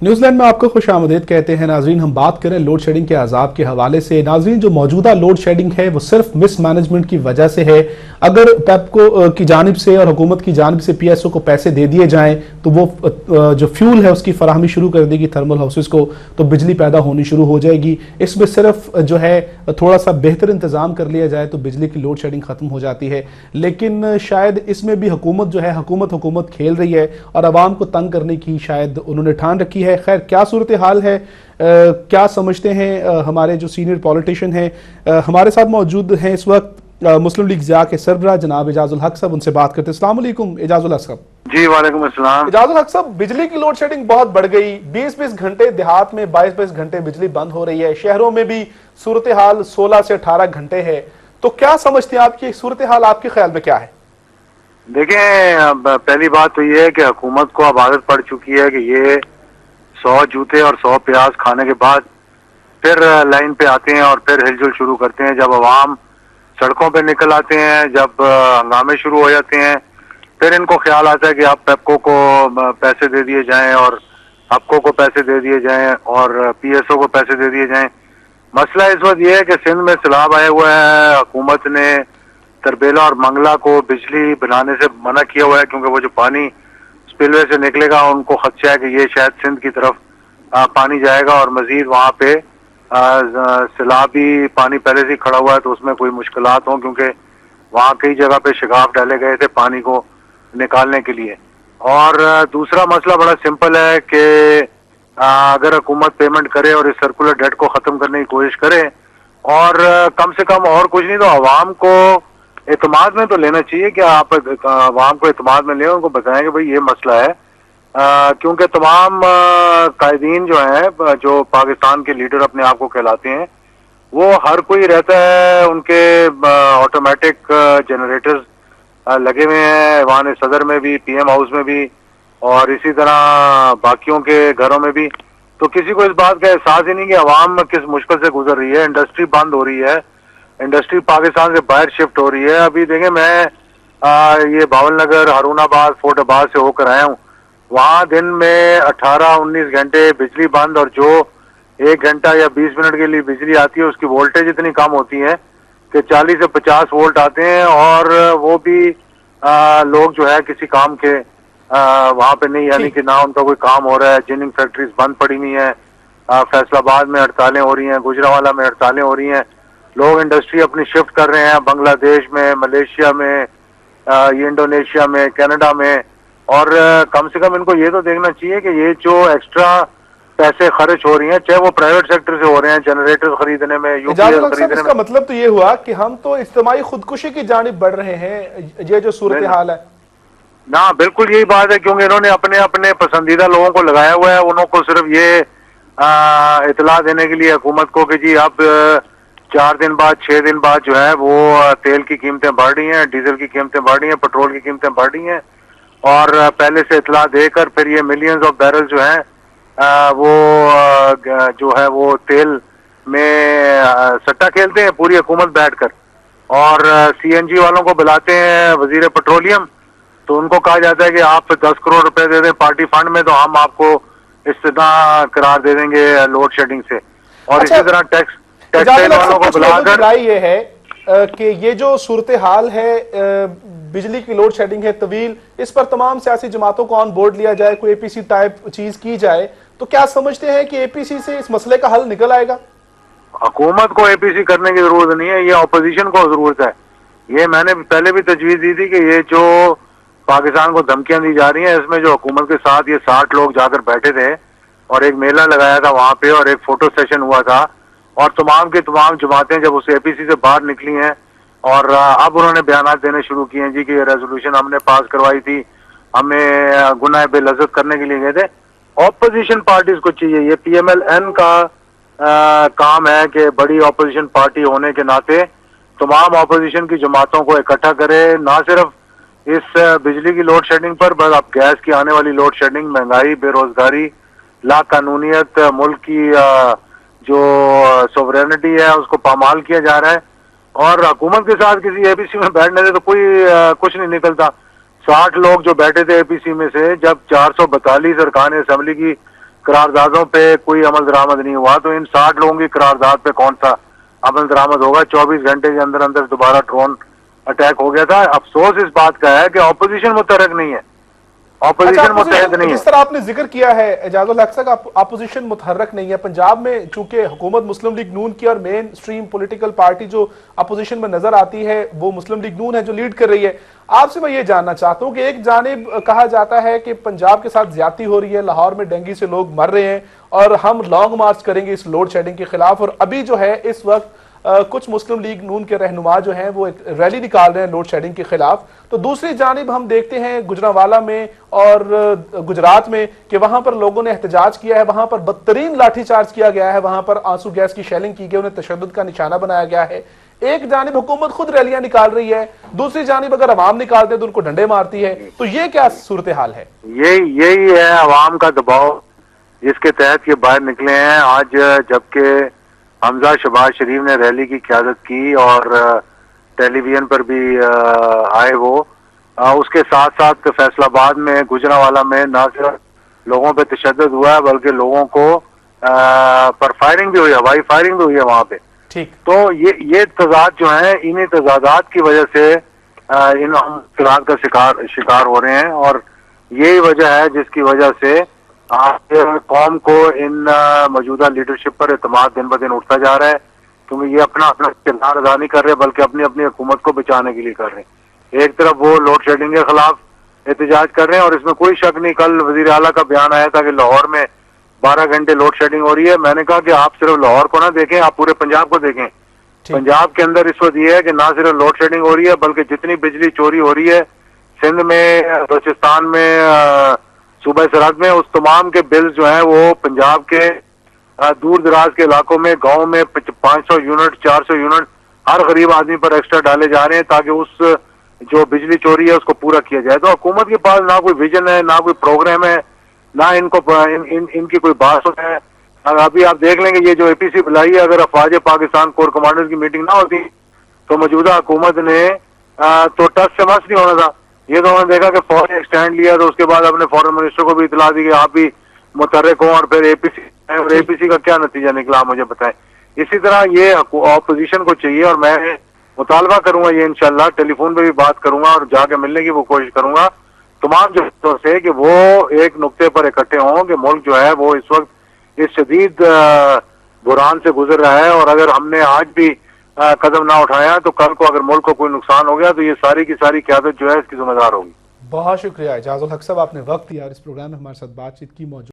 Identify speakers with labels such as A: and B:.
A: New Zealand میں آپ کو خوش آمدید کہتے ہیں ناظرین. ہم بات کریں لوڈ شیڈنگ کے عذاب کے حوالے سے. ناظرین, جو موجودہ لوڈ شیڈنگ ہے وہ صرف مس مینجمنٹ کی وجہ سے ہے. اگر پیپکو کی جانب سے اور حکومت کی جانب سے پی ایس او کو پیسے دے دیے جائیں تو وہ جو فیول ہے اس کی فراہمی شروع کر دے گی تھرمل ہاؤسز کو, تو بجلی پیدا ہونی شروع ہو جائے گی. اس میں صرف جو ہے تھوڑا سا بہتر انتظام کر لیا جائے تو بجلی کی لوڈ شیڈنگ ختم ہو جاتی ہے. لیکن شاید اس میں بھی حکومت جو ہے حکومت کھیل رہی ہے اور عوام کو تنگ کرنے کی شاید انہوں نے ٹھان رکھی ہے. خیر, کیا صورتحال ہے, کیا سمجھتے ہیں ہمارے جو سینئر پولیٹیشین ہیں. ہمارے ساتھ موجود ہیں اس وقت مسلم لیگ ضیاء کے سربراہ جناب اعجاز الحق صاحب. ان سے بات کرتے ہیں. السلام علیکم اعجاز الحق صاحب.
B: جی وعلیکم السلام.
A: اعجاز الحق صاحب, بجلی کی لوڈ شیڈنگ بہت بڑھ گئی. 20 گھنٹے, دیہات میں 22 گھنٹے بجلی بند ہو رہی ہے. شہروں میں بھی صورتحال 16 سے 18 گھنٹے ہے. تو کیا سمجھتے ہیں آپ کی صورتحال, آپ کے خیال میں کیا ہے؟
B: دیکھیں, پہلی بات تو یہ ہے کہ حکومت کو اب عادت پڑ چکی ہے کہ یہ 100 جوتے اور 100 پیاز کھانے کے بعد پھر لائن پہ آتے ہیں اور پھر ہل جل شروع کرتے ہیں. جب عوام سڑکوں پہ نکل آتے ہیں, جب ہنگامے شروع ہو جاتے ہیں, پھر ان کو خیال آتا ہے کہ اب پیپکو کو پیسے دے دیے جائیں اور اپکو کو پیسے دے دیے جائیں اور پی ایس او کو پیسے دے دیے جائیں. مسئلہ اس وقت یہ ہے کہ سندھ میں سیلاب آئے ہوئے ہیں. حکومت نے تربیلا اور منگلا کو بجلی بنانے سے منع کیا ہوا ہے کیونکہ وہ جو پانی سپل وے سے نکلے گا ان کو خدشہ ہے کہ یہ شاید سندھ کی طرف پانی جائے گا اور مزید وہاں پہ سیلابی پانی پہلے سے کھڑا ہوا ہے تو اس میں کوئی مشکلات ہوں, کیونکہ وہاں کئی جگہ پہ شگاف ڈالے گئے تھے پانی کو نکالنے کے لیے. اور دوسرا مسئلہ بڑا سمپل ہے کہ اگر حکومت پیمنٹ کرے اور اس سرکولر ڈیٹ کو ختم کرنے کی کوشش کرے اور کم سے کم اور کچھ نہیں تو عوام کو اعتماد میں تو لینا چاہیے کہ آپ عوام کو اعتماد میں لیں, ان کو بتائیں کہ بھئی یہ مسئلہ ہے. کیونکہ تمام قائدین جو ہیں جو پاکستان کے لیڈر اپنے آپ کو کہلاتے ہیں وہ ہر کوئی رہتا ہے, ان کے آٹومیٹک جنریٹرز لگے ہوئے ہیں ایوان صدر میں بھی, پی ایم ہاؤس میں بھی اور اسی طرح باقیوں کے گھروں میں بھی. تو کسی کو اس بات کا احساس ہی نہیں کہ عوام کس مشکل سے گزر رہی ہے. انڈسٹری بند ہو رہی ہے, انڈسٹری پاکستان سے باہر شفٹ ہو رہی ہے. ابھی دیکھیں, میں یہ باول نگر, ہارون آباد, فورٹ عباس سے ہو کر آیا ہوں. وہاں دن میں 18-19 گھنٹے بجلی بند اور جو 1 گھنٹہ یا 20 منٹ کے لیے بجلی آتی ہے اس کی وولٹیج اتنی کم ہوتی ہے کہ 40 سے 50 وولٹ آتے ہیں اور وہ بھی لوگ جو ہے کسی کام کے وہاں پہ نہیں, یعنی کہ نہ ان کا کوئی کام ہو رہا ہے. جننگ فیکٹریز بند پڑی ہوئی ہیں, فیصل آباد میں ہڑتالیں ہو رہی ہیں, گجرانوالہ میں ہڑتالیں ہو رہی ہیں. لوگ انڈسٹری اپنی شفٹ کر رہے ہیں بنگلہ دیش میں, ملیشیا میں, یہ انڈونیشیا میں, کینیڈا میں. اور کم سے کم ان کو یہ تو دیکھنا چاہیے کہ یہ جو ایکسٹرا پیسے خرچ ہو رہی ہیں چاہے وہ پرائیویٹ سیکٹر سے ہو رہے ہیں جنریٹر خریدنے میں, یو پی ایل خریدنے میں.
A: اس کا مطلب تو یہ ہوا کہ ہم تو اجتماعی خودکشی کی جانب بڑھ رہے ہیں, یہ جو صورتحال ہے.
B: نہ بالکل یہی بات ہے, کیونکہ انہوں نے اپنے اپنے پسندیدہ لوگوں کو لگایا ہوا ہے. انہوں کو صرف یہ اطلاع دینے کے لیے حکومت کو کہ جی اب 4 دن بعد 6 دن بعد جو ہے وہ تیل کی قیمتیں بڑھ رہی ہیں, ڈیزل کی قیمتیں بڑھ رہی ہیں, پیٹرول کی قیمتیں بڑھ رہی ہیں. اور پہلے سے اطلاع دے کر پھر یہ ملینز آف بیرل جو ہیں وہ جو ہے وہ تیل میں سٹا کھیلتے ہیں پوری حکومت بیٹھ کر. اور سی این جی والوں کو بلاتے ہیں وزیر پیٹرولیم, تو ان کو کہا جاتا ہے کہ آپ 10 کروڑ روپے دے دیں پارٹی فنڈ میں تو ہم آپ کو استثناء قرار دے دیں گے لوڈ شیڈنگ سے. اور اسی طرح ٹیکسٹائل والوں کو بلا کر
A: رائے یہ ہے کہ یہ جو صورتحال ہے بجلی کی لوڈ شیڈنگ ہے طویل, اس پر تمام سیاسی جماعتوں کو آن بورڈ لیا جائے, کوئی اے پی سی ٹائپ چیز کی جائے, تو کیا سمجھتے ہیں کہ اے پی سی سے اس مسئلے کا حل نکل آئے گا؟
B: حکومت کو اے پی سی کرنے کی ضرورت نہیں ہے, یہ اپوزیشن کو ضرورت ہے. یہ میں نے پہلے بھی تجویز دی تھی کہ یہ جو پاکستان کو دھمکیاں دی جا رہی ہیں اس میں جو حکومت کے ساتھ یہ 60 لوگ جا کر بیٹھے تھے اور ایک میلہ لگایا تھا وہاں پہ اور ایک فوٹو سیشن ہوا تھا, اور تمام کی تمام جماعتیں جب اس اے پی سی سے باہر نکلی ہیں اور اب انہوں نے بیانات دینے شروع کیے ہیں جی کہ یہ ریزولوشن ہم نے پاس کروائی تھی, ہمیں گناہ بے لذت کرنے کے لیے گئے تھے. اپوزیشن پارٹیز کو چاہیے, یہ پی ایم ایل این کا کام ہے کہ بڑی اپوزیشن پارٹی ہونے کے ناطے تمام اپوزیشن کی جماعتوں کو اکٹھا کرے, نہ صرف اس بجلی کی لوڈ شیڈنگ پر بس اب گیس کی آنے والی لوڈ شیڈنگ, مہنگائی, بے روزگاری, لا قانونیت, ملک کی جو سوورینٹی ہے اس کو پامال کیا جا رہا ہے. اور حکومت کے ساتھ کسی اے پی سی میں بیٹھنے سے تو کوئی کچھ نہیں نکلتا. 60 لوگ جو بیٹھے تھے اے پی سی میں سے جب 442 ارکان اسمبلی کی قراردادوں پہ کوئی عمل درآمد نہیں ہوا، تو ان 60 لوگوں کی قرارداد پہ کون سا عمل درآمد ہوگا؟ 24 گھنٹے کے اندر اندر دوبارہ ڈرون اٹیک ہو گیا تھا۔ افسوس اس بات کا ہے کہ اپوزیشن متحرک نہیں ہے، اپوزیشن متحد نہیں ہے۔
A: جس طرح آپ نے ذکر کیا ہے اعجاز الحق صاحب، اپوزیشن متحرک نہیں ہے پنجاب میں، چونکہ حکومت مسلم لیگ نون کی اور مین سٹریم پولیٹیکل پارٹی جو اپوزیشن میں نظر آتی ہے وہ مسلم لیگ نون ہے جو لیڈ کر رہی ہے۔ آپ سے میں یہ جاننا چاہتا ہوں کہ ایک جانب کہا جاتا ہے کہ پنجاب کے ساتھ زیادتی ہو رہی ہے، لاہور میں ڈینگی سے لوگ مر رہے ہیں اور ہم لانگ مارچ کریں گے اس لوڈ شیڈنگ کے خلاف، اور ابھی جو ہے اس وقت کچھ مسلم لیگ نون کے رہنما جو ہیں وہ ایک ریلی نکال رہے ہیں لوڈ شیڈنگ کے خلاف، تو دوسری جانب ہم دیکھتے ہیں گجرانوالہ میں اور گجرات میں کہ وہاں پر لوگوں نے احتجاج کیا ہے، وہاں پر بدترین لاٹھی چارج کیا گیا ہے، وہاں پر آنسو گیس کی شیلنگ کی گئی، انہیں تشدد کا نشانہ بنایا گیا ہے۔ ایک جانب حکومت خود ریلیاں نکال رہی ہے، دوسری جانب اگر عوام نکالتے ہیں تو ان کو ڈنڈے مارتی ہے، تو یہ کیا صورتحال ہے؟
B: یہی ہے عوام کا دباؤ جس کے تحت یہ باہر نکلے ہیں آج، جبکہ حمزہ شہباز شریف نے ریلی کی قیادت کی اور ٹیلی ویژن پر بھی آئے وہ، اس کے ساتھ ساتھ فیصل آباد میں گجرانوالہ میں نہ صرف لوگوں پہ تشدد ہوا ہے بلکہ لوگوں کو پر فائرنگ بھی ہوئی ہے، ہوائی فائرنگ بھی ہوئی ہے وہاں پہ۔
A: ٹھیک،
B: تو یہ تضاد جو ہیں، انہی تضادات کی وجہ سے ان مشکلات کا شکار ہو رہے ہیں، اور یہی وجہ ہے جس کی وجہ سے آج قوم کو ان موجودہ لیڈرشپ پر اعتماد دن بدن اٹھتا جا رہا ہے، کیونکہ یہ اپنا کردار ادا نہیں کر رہے بلکہ اپنی حکومت کو بچانے کے لیے کر رہے ہیں۔ ایک طرف وہ لوڈ شیڈنگ کے خلاف احتجاج کر رہے ہیں، اور اس میں کوئی شک نہیں، کل وزیر اعلیٰ کا بیان آیا تھا کہ لاہور میں 12 گھنٹے لوڈ شیڈنگ ہو رہی ہے۔ میں نے کہا کہ آپ صرف لاہور کو نہ دیکھیں، آپ پورے پنجاب کو دیکھیں۔ پنجاب کے اندر اس وقت یہ ہے کہ نہ صرف لوڈ شیڈنگ ہو رہی ہے بلکہ جتنی بجلی چوری ہو رہی ہے سندھ میں، بلوچستان میں، صوبہ سرحد میں، اس تمام کے بلز جو ہیں وہ پنجاب کے دور دراز کے علاقوں میں، گاؤں میں 500 یونٹ 400 یونٹ ہر غریب آدمی پر ایکسٹرا ڈالے جا رہے ہیں تاکہ اس جو بجلی چوری ہے اس کو پورا کیا جائے۔ تو حکومت کے پاس نہ کوئی ویژن ہے، نہ کوئی پروگرام ہے، نہ ان کی کوئی بات ہے۔ ابھی آپ دیکھ لیں گے یہ جو اے پی سی بلائی ہے، اگر افواج پاکستان کور کمانڈر کی میٹنگ نہ ہوتی تو موجودہ حکومت نے تو ٹس سے مس نہیں ہونا تھا۔ یہ تو انہوں نے دیکھا کہ فوج ایک سٹینڈ لیا تو اس کے بعد اپنے فورن منسٹر کو بھی اطلاع دی کہ آپ بھی متحرک ہوں، اور پھر اے پی سی، اور اے پی سی کا کیا نتیجہ نکلا مجھے بتائیں۔ اسی طرح یہ اپوزیشن کو چاہیے، اور میں مطالبہ کروں گا یہ انشاءاللہ ٹیلی فون پہ بھی بات کروں گا اور جا کے ملنے کی وہ کوشش کروں گا تمام جگہوں سے کہ وہ ایک نقطے پر اکٹھے ہوں کہ ملک جو ہے وہ اس وقت اس شدید بحران سے گزر رہا ہے، اور اگر ہم نے آج بھی قدم نہ اٹھایا تو کل کو اگر ملک کو کوئی نقصان ہو گیا تو یہ ساری کی ساری قیادت جو ہے اس کی ذمہ دار ہوگی۔
A: بہت شکریہ اعجاز الحق صاحب، آپ نے وقت دیا اور اس پروگرام میں ہمارے ساتھ بات چیت کی۔ موجود